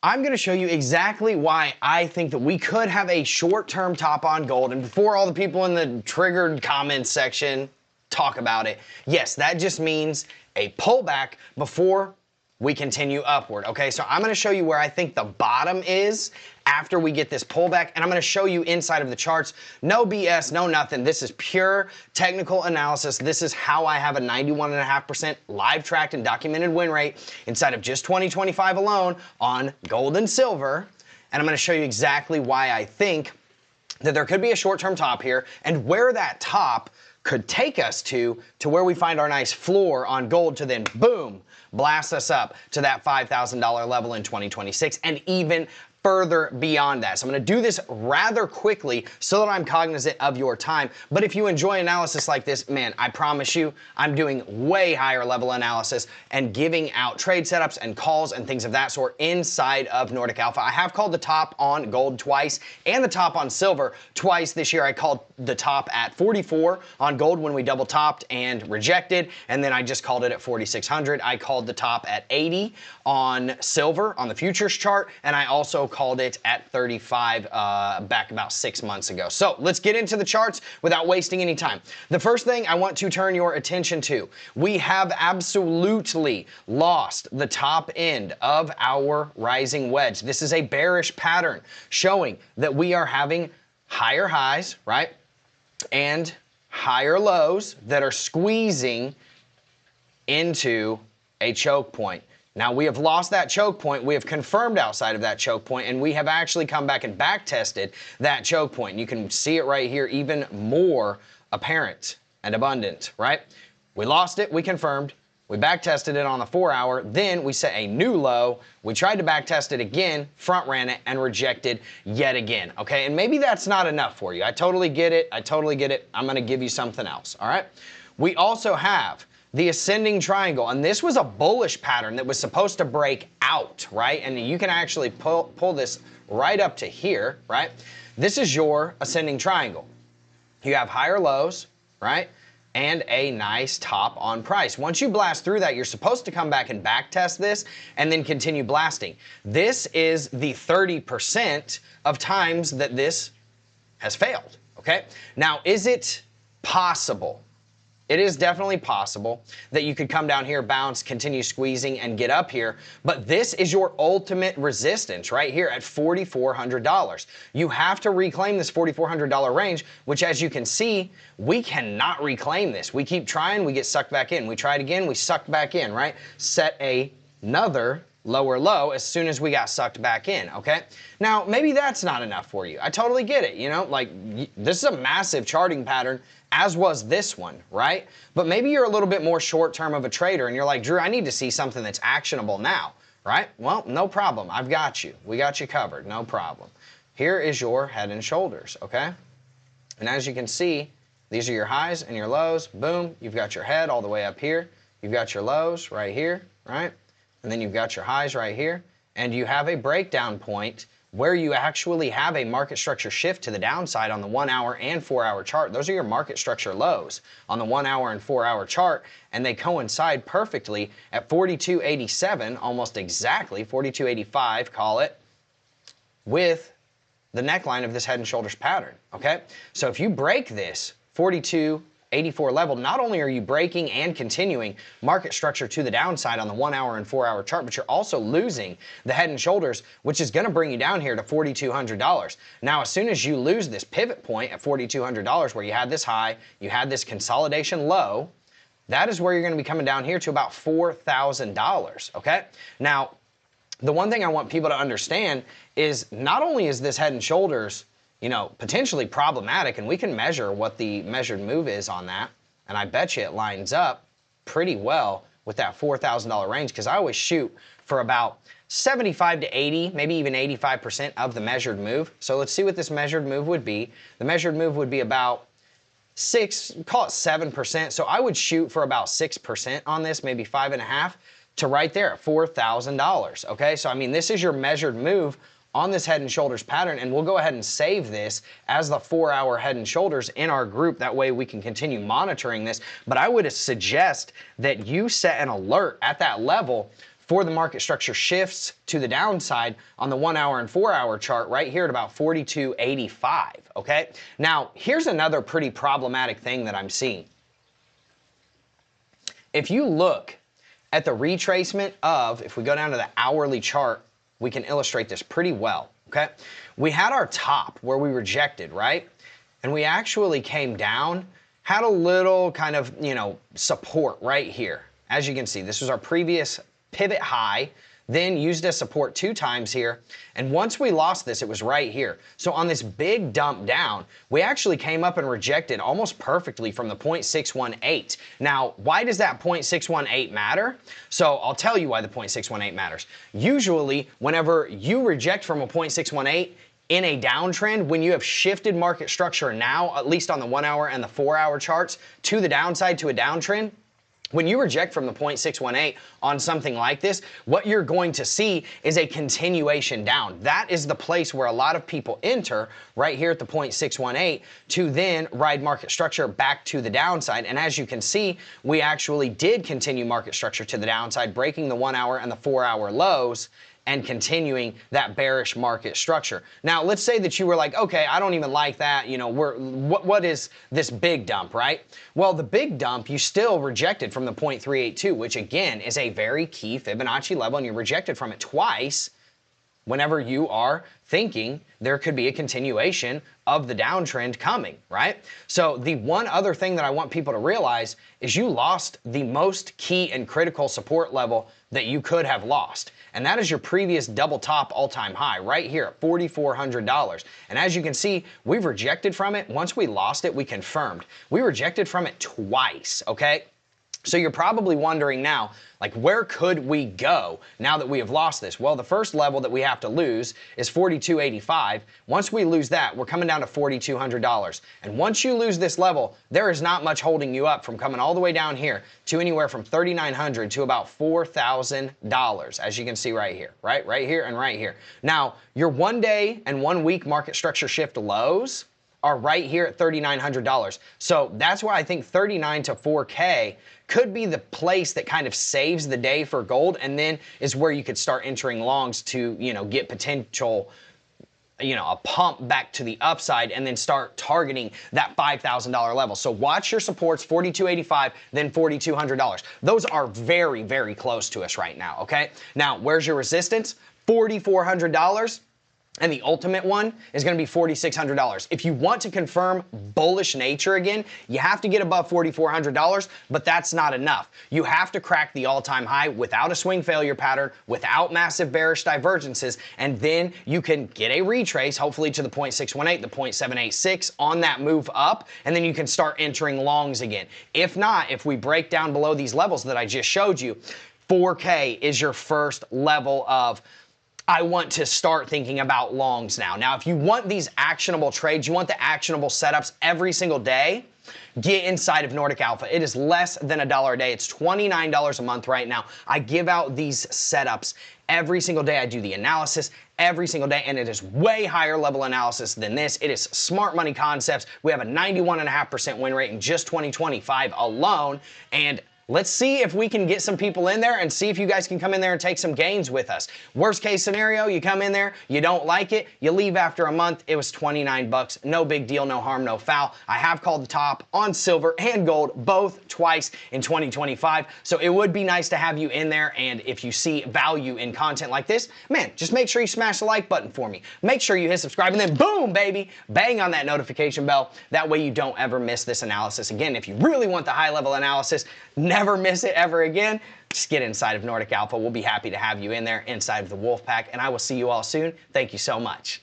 I'm going to show you exactly why I think that we could have a short-term top on gold. And before all the people in the triggered comments section talk about it, yes, that just means a pullback before we continue upward, okay? So I'm going to show you where I think the bottom is after we get this pullback, and I'm going to show you inside of the charts. No BS, no nothing. This is pure technical analysis. This is how I have a 91.5% live tracked and documented win rate inside of just 2025 alone on gold and silver. And I'm going to show you exactly why I think that there could be a short-term top here and where that top could take us to where we find our nice floor on gold to then, boom, blast us up to that $5,000 level in 2026 and even further beyond that. So I'm going to do this rather quickly so that I'm cognizant of your time. But if you enjoy analysis like this, man, I promise you, I'm doing way higher level analysis and giving out trade setups and calls and things of that sort inside of Nordic Alpha. I have called the top on gold twice and the top on silver twice this year. I called the top at 44 on gold when we double topped and rejected, and then I just called it at 4,600. I called the top at 80 on silver on the futures chart, and I also called it at 35 back about 6 months ago. So let's get into the charts without wasting any time. The first thing I want to turn your attention to, we have absolutely lost the top end of our rising wedge. This is a bearish pattern showing that we are having higher highs, right, and higher lows that are squeezing into a choke point. Now we have lost that choke point, we have confirmed outside of that choke point, and we have actually come back and back tested that choke point. And you can see it right here, even more apparent and abundant, right? We lost it, we confirmed, we back tested it on the 4 hour, then we set a new low, we tried to back test it again, front ran it, and rejected yet again, okay? And maybe that's not enough for you. I totally get it, I'm gonna give you something else, all right? We also have the ascending triangle, and this was a bullish pattern that was supposed to break out, right? And you can actually pull this right up to here, right? This is your ascending triangle. You have higher lows, right? And a nice top on price. Once you blast through that, you're supposed to come back and back test this and then continue blasting. This is the 30% of times that this has failed, okay? Now, is it possible? It is definitely possible that you could come down here, bounce, continue squeezing, and get up here, but this is your ultimate resistance right here at $4,400. You have to reclaim this $4,400 range, which, as you can see, we cannot reclaim this. We keep trying, we get sucked back in. We try it again, we sucked back in, right? Set another lower low as soon as we got sucked back in, okay? Now, maybe that's not enough for you. I totally get it, you know? Like, this is a massive charting pattern, as was this one, right? But maybe you're a little bit more short-term of a trader and you're like, Drew, I need to see something that's actionable now, right? Well, no problem. I've got you. We got you covered. No problem. Here is your head and shoulders, okay? And as you can see, these are your highs and your lows. Boom. You've got your head all the way up here. You've got your lows right here, right? And then you've got your highs right here. And you have a breakdown point where you actually have a market structure shift to the downside on the 1 hour and 4 hour chart. Those are your market structure lows on the 1 hour and 4 hour chart, and they coincide perfectly at 42.87, almost exactly, 42.85, call it, with the neckline of this head and shoulders pattern, okay? So if you break this 42.84 level, not only are you breaking and continuing market structure to the downside on the 1 hour and 4 hour chart, but you're also losing the head and shoulders, which is going to bring you down here to $4,200. Now, as soon as you lose this pivot point at $4,200 where you had this high, you had this consolidation low, that is where you're going to be coming down here to about $4,000, okay? Now, the one thing I want people to understand is not only is this head and shoulders, you know, potentially problematic, and we can measure what the measured move is on that, and I bet you it lines up pretty well with that $4,000 range, because I always shoot for about 75 to 80, maybe even 85% of the measured move. So let's see what this measured move would be. The measured move would be about 6, call it 7%. So I would shoot for about 6% on this, maybe 5.5 to right there at $4,000. Okay, so I mean, this is your measured move on this head and shoulders pattern, and we'll go ahead and save this as the 4 hour head and shoulders in our group. That way we can continue monitoring this. But I would suggest that you set an alert at that level before the market structure shifts to the downside on the 1 hour and 4 hour chart right here at about 42.85, okay? Now, here's another pretty problematic thing that I'm seeing. If you look at the retracement of, if we go down to the hourly chart, we can illustrate this pretty well, okay? We had our top where we rejected, right? And we actually came down, had a little kind of, support right here. As you can see, this was our previous pivot high, then used as support 2 times here. And once we lost this, it was right here. So on this big dump down, we actually came up and rejected almost perfectly from the 0.618. Now, why does that 0.618 matter? So I'll tell you why the 0.618 matters. Usually, whenever you reject from a 0.618, in a downtrend, when you have shifted market structure now, at least on the 1 hour and the 4 hour charts, to the downside to a downtrend, when you reject from the 0.618 on something like this, what you're going to see is a continuation down. That is the place where a lot of people enter right here at the 0.618 to then ride market structure back to the downside. And as you can see, we actually did continue market structure to the downside, breaking the 1 hour and the 4 hour lows and continuing that bearish market structure. Now, let's say that you were like, okay, I don't even like that. What is this big dump, right? Well, the big dump, you still rejected from the 0.382, which again is a very key Fibonacci level, and you rejected from it twice whenever you are thinking there could be a continuation of the downtrend coming, right? So the one other thing that I want people to realize is you lost the most key and critical support level that you could have lost. And that is your previous double top all-time high right here at $4,400. And as you can see, we've rejected from it. Once we lost it, we confirmed. We rejected from it twice, okay? So you're probably wondering now, like, where could we go now that we have lost this? Well, the first level that we have to lose is 42.85. Once we lose that, we're coming down to $4,200. And once you lose this level, there is not much holding you up from coming all the way down here to anywhere from $3,900 to about $4,000, as you can see right here, right here and right here. Now, your 1 day and 1 week market structure shift lows are right here at $3,900. So that's why I think 39 to 4K could be the place that kind of saves the day for gold, and then is where you could start entering longs to, get potential, a pump back to the upside, and then start targeting that $5,000 level. So watch your supports, $4,285, then $4,200. Those are very, very close to us right now, okay? Now, where's your resistance? $4,400. And the ultimate one is going to be $4,600. If you want to confirm bullish nature again, you have to get above $4,400, but that's not enough. You have to crack the all-time high without a swing failure pattern, without massive bearish divergences, and then you can get a retrace, hopefully to the 0.618, the 0.786 on that move up, and then you can start entering longs again. If not, if we break down below these levels that I just showed you, 4K is your first level of, I want to start thinking about longs now. Now, if you want these actionable trades, you want the actionable setups every single day, get inside of Nordic Alpha. It is less than $1 a day. It's $29 a month right now. I give out these setups every single day. I do the analysis every single day, and it is way higher level analysis than this. It is smart money concepts. We have a 91.5% win rate in just 2025 alone, and let's see if we can get some people in there and see if you guys can come in there and take some gains with us. Worst case scenario, you come in there, you don't like it, you leave after a month, it was 29 bucks. No big deal, no harm, no foul. I have called the top on silver and gold both twice in 2025. So it would be nice to have you in there, and if you see value in content like this, man, just make sure you smash the like button for me. Make sure you hit subscribe, and then boom, baby, bang on that notification bell. That way you don't ever miss this analysis again. If you really want the high level analysis, never miss it ever again, just get inside of Nordic Alpha. We'll be happy to have you in there inside of the Wolf Pack, and I will see you all soon. Thank you so much.